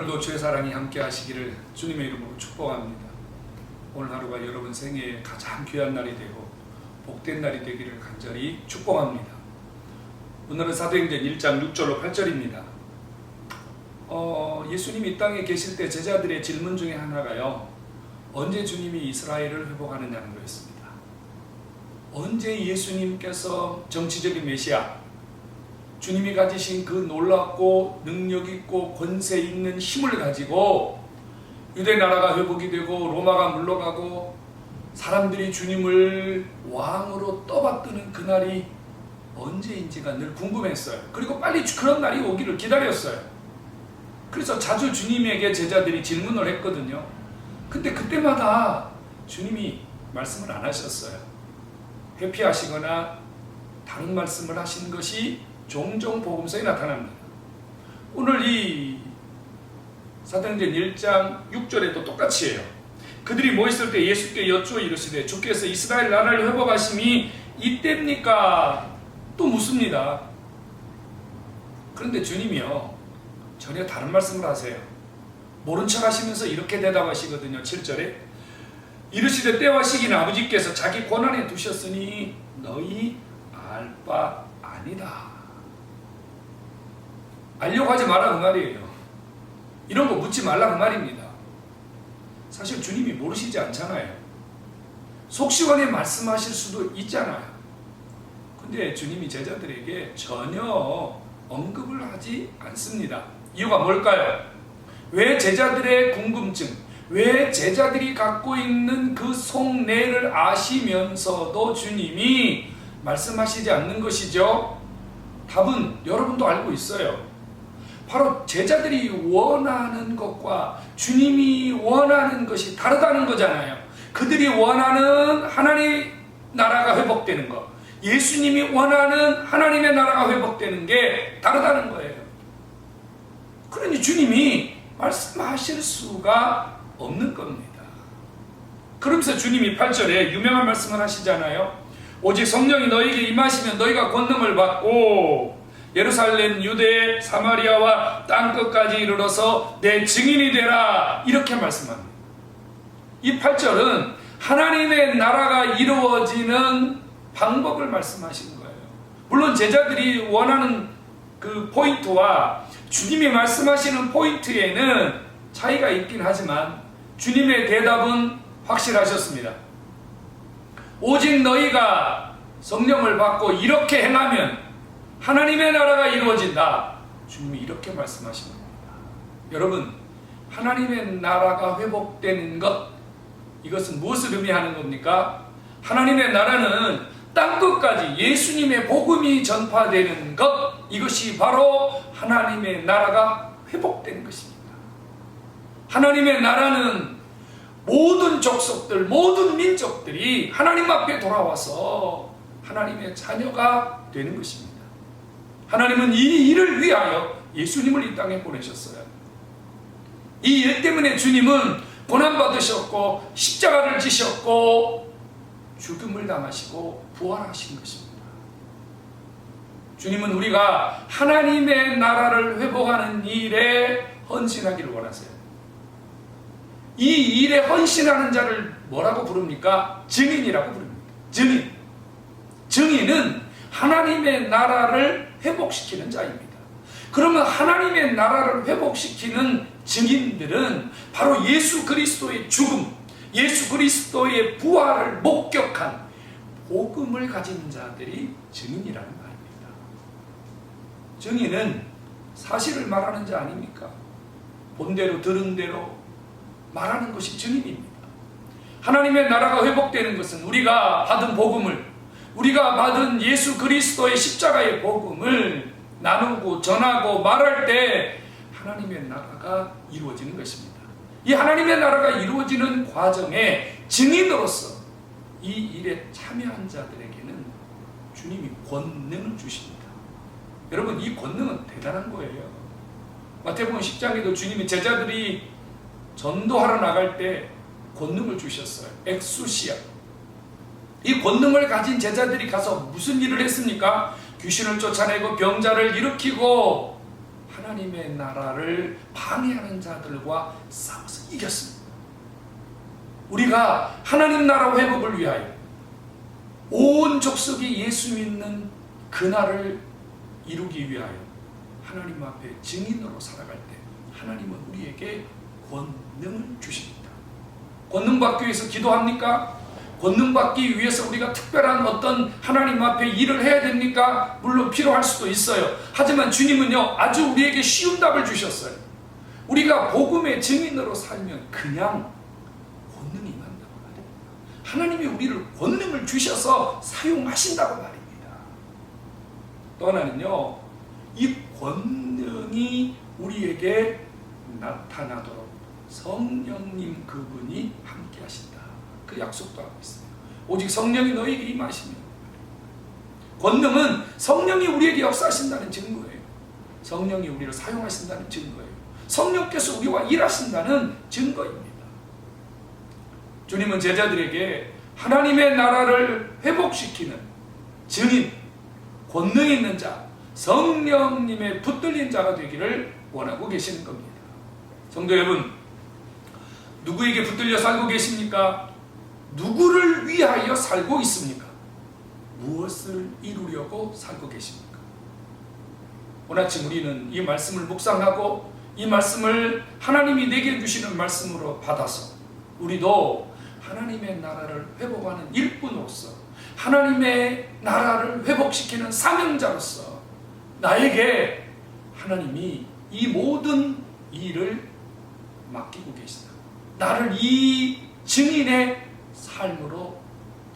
오늘도 주의 사랑이 함께 하시기를 주님의 이름으로 축복합니다. 오늘 하루가 여러분 생애에 가장 귀한 날이 되고 복된 날이 되기를 간절히 축복합니다. 오늘은 사도행전 1장 6절로 8절입니다. 예수님이 이 땅에 계실 때 제자들의 질문 중에 하나가요, 언제 주님이 이스라엘을 회복하느냐는 거였습니다. 언제 예수님께서 정치적인 메시아, 주님이 가지신 그 놀랍고 능력있고 권세 있는 힘을 가지고 유대 나라가 회복이 되고 로마가 물러가고 사람들이 주님을 왕으로 떠받드는 그날이 언제인지가 늘 궁금했어요. 그리고 빨리 그런 날이 오기를 기다렸어요. 그래서 자주 주님에게 제자들이 질문을 했거든요. 근데 그때마다 주님이 말씀을 안 하셨어요. 회피하시거나 다른 말씀을 하신 것이 종종 복음서에 나타납니다. 오늘 이 사도행전 1장 6절에도 똑같이 해요. 그들이 모였을 때 예수께 여쭈어 이르시되 주께서 이스라엘 나라를 회복하심이 이때입니까? 또 묻습니다. 그런데 주님이요, 전혀 다른 말씀을 하세요. 모른 척 하시면서 이렇게 대답하시거든요. 7절에 이르시되 때와 시기는 아버지께서 자기 권한에 두셨으니 너희 알 바 아니다. 알려고 하지 마라 그 말이에요. 이런 거 묻지 말라 그 말입니다. 사실 주님이 모르시지 않잖아요. 속 시원히 말씀하실 수도 있잖아요. 근데 주님이 제자들에게 전혀 언급을 하지 않습니다. 이유가 뭘까요? 왜 제자들의 궁금증, 왜 제자들이 갖고 있는 그 속내를 아시면서도 주님이 말씀하시지 않는 것이죠? 답은 여러분도 알고 있어요. 바로 제자들이 원하는 것과 주님이 원하는 것이 다르다는 거잖아요. 그들이 원하는 하나님의 나라가 회복되는 것, 예수님이 원하는 하나님의 나라가 회복되는 게 다르다는 거예요. 그러니 주님이 말씀하실 수가 없는 겁니다. 그러면서 주님이 8절에 유명한 말씀을 하시잖아요. 오직 성령이 너희에게 임하시면 너희가 권능을 받고 예루살렘, 유대, 사마리아와 땅끝까지 이르러서 내 증인이 되라, 이렇게 말씀합니다. 이 8절은 하나님의 나라가 이루어지는 방법을 말씀하시는 거예요. 물론 제자들이 원하는 그 포인트와 주님이 말씀하시는 포인트에는 차이가 있긴 하지만 주님의 대답은 확실하셨습니다. 오직 너희가 성령을 받고 이렇게 행하면 하나님의 나라가 이루어진다. 주님이 이렇게 말씀하신 겁니다. 여러분, 하나님의 나라가 회복되는 것, 이것은 무엇을 의미하는 겁니까? 하나님의 나라는 땅끝까지 예수님의 복음이 전파되는 것, 이것이 바로 하나님의 나라가 회복되는 것입니다. 하나님의 나라는 모든 족속들, 모든 민족들이 하나님 앞에 돌아와서 하나님의 자녀가 되는 것입니다. 하나님은 이 일을 위하여 예수님을 이 땅에 보내셨어요. 이 일 때문에 주님은 고난받으셨고 십자가를 지셨고 죽음을 당하시고 부활하신 것입니다. 주님은 우리가 하나님의 나라를 회복하는 일에 헌신하기를 원하세요. 이 일에 헌신하는 자를 뭐라고 부릅니까? 증인이라고 부릅니다. 증인. 증인은 하나님의 나라를 회복시키는 자입니다. 그러면 하나님의 나라를 회복시키는 증인들은 바로 예수 그리스도의 죽음, 예수 그리스도의 부활을 목격한 복음을 가진 자들이 증인이라는 말입니다. 증인은 사실을 말하는 자 아닙니까? 본대로 들은 대로 말하는 것이 증인입니다. 하나님의 나라가 회복되는 것은 우리가 받은 복음을, 우리가 받은 예수 그리스도의 십자가의 복음을 나누고 전하고 말할 때 하나님의 나라가 이루어지는 것입니다. 이 하나님의 나라가 이루어지는 과정에 증인으로서 이 일에 참여한 자들에게는 주님이 권능을 주십니다. 여러분, 이 권능은 대단한 거예요. 마태복음 10장에도 주님이 제자들이 전도하러 나갈 때 권능을 주셨어요. 엑수시아. 이 권능을 가진 제자들이 가서 무슨 일을 했습니까? 귀신을 쫓아내고 병자를 일으키고 하나님의 나라를 방해하는 자들과 싸워서 이겼습니다. 우리가 하나님 나라 회복을 위하여 온 족속이 예수 믿는 그날을 이루기 위하여 하나님 앞에 증인으로 살아갈 때 하나님은 우리에게 권능을 주십니다. 권능 받기 위해서 기도합니까? 권능 받기 위해서 우리가 특별한 어떤 하나님 앞에 일을 해야 됩니까? 물론 필요할 수도 있어요. 하지만 주님은요, 아주 우리에게 쉬운 답을 주셨어요. 우리가 복음의 증인으로 살면 그냥 권능이 난다고 말입니다. 하나님이 우리를 권능을 주셔서 사용하신다고 말입니다. 또 하나는요, 이 권능이 우리에게 나타나도록 성령님 그분이 함께 하신다. 그 약속도 하고 있어요. 오직 성령이 너희에게 임하시면. 권능은 성령이 우리에게 역사하신다는 증거예요. 성령이 우리를 사용하신다는 증거예요. 성령께서 우리와 일하신다는 증거입니다. 주님은 제자들에게 하나님의 나라를 회복시키는 증인, 권능 있는 자, 성령님의 붙들린 자가 되기를 원하고 계시는 겁니다. 성도 여러분, 누구에게 붙들려 살고 계십니까? 누구를 위하여 살고 있습니까? 무엇을 이루려고 살고 계십니까? 오늘 아침 우리는 이 말씀을 묵상하고 이 말씀을 하나님이 내게 주시는 말씀으로 받아서 우리도 하나님의 나라를 회복하는 일꾼으로서 하나님의 나라를 회복시키는 사명자로서 나에게 하나님이 이 모든 일을 맡기고 계시다. 나를 이 증인의 삶으로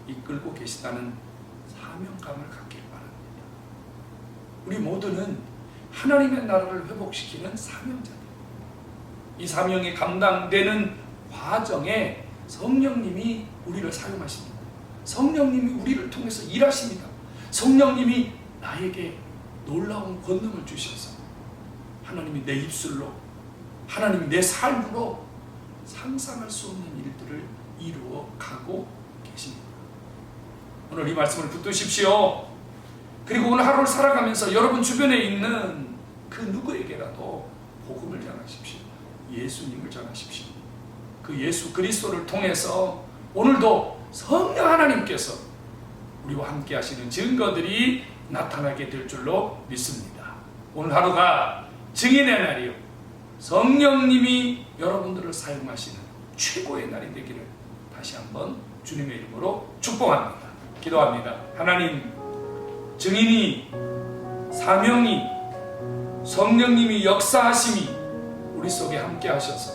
이끌고 계시다는 사명감을 갖길 바랍니다. 우리 모두는 하나님의 나라를 회복시키는 사명자들. 이 사명이 감당되는 과정에 성령님이 우리를 사용하십니다. 성령님이 우리를 통해서 일하십니다. 성령님이 나에게 놀라운 권능을 주셔서 하나님이 내 입술로, 하나님이 내 삶으로 상상할 수 없는 일들을 이루어 가고 계십니다. 오늘 이 말씀을 붙드십시오. 그리고 오늘 하루를 살아가면서 여러분 주변에 있는 그 누구에게라도 복음을 전하십시오. 예수님을 전하십시오. 그 예수 그리스도를 통해서 오늘도 성령 하나님께서 우리와 함께 하시는 증거들이 나타나게 될 줄로 믿습니다. 오늘 하루가 증인의 날이요, 성령님이 여러분들을 사용하시는 최고의 날이 되기를 다시 한번 주님의 이름으로 축복합니다. 기도합니다. 하나님, 증인이, 사명이, 성령님이 역사하심이 우리 속에 함께 하셔서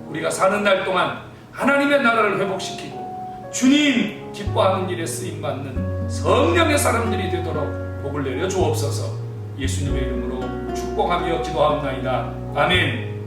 우리가 사는 날 동안 하나님의 나라를 회복시키고 주님 기뻐하는 일에 쓰임받는 성령의 사람들이 되도록 복을 내려 주옵소서. 예수님의 이름으로 축복하며 기도하옵나이다. 아멘.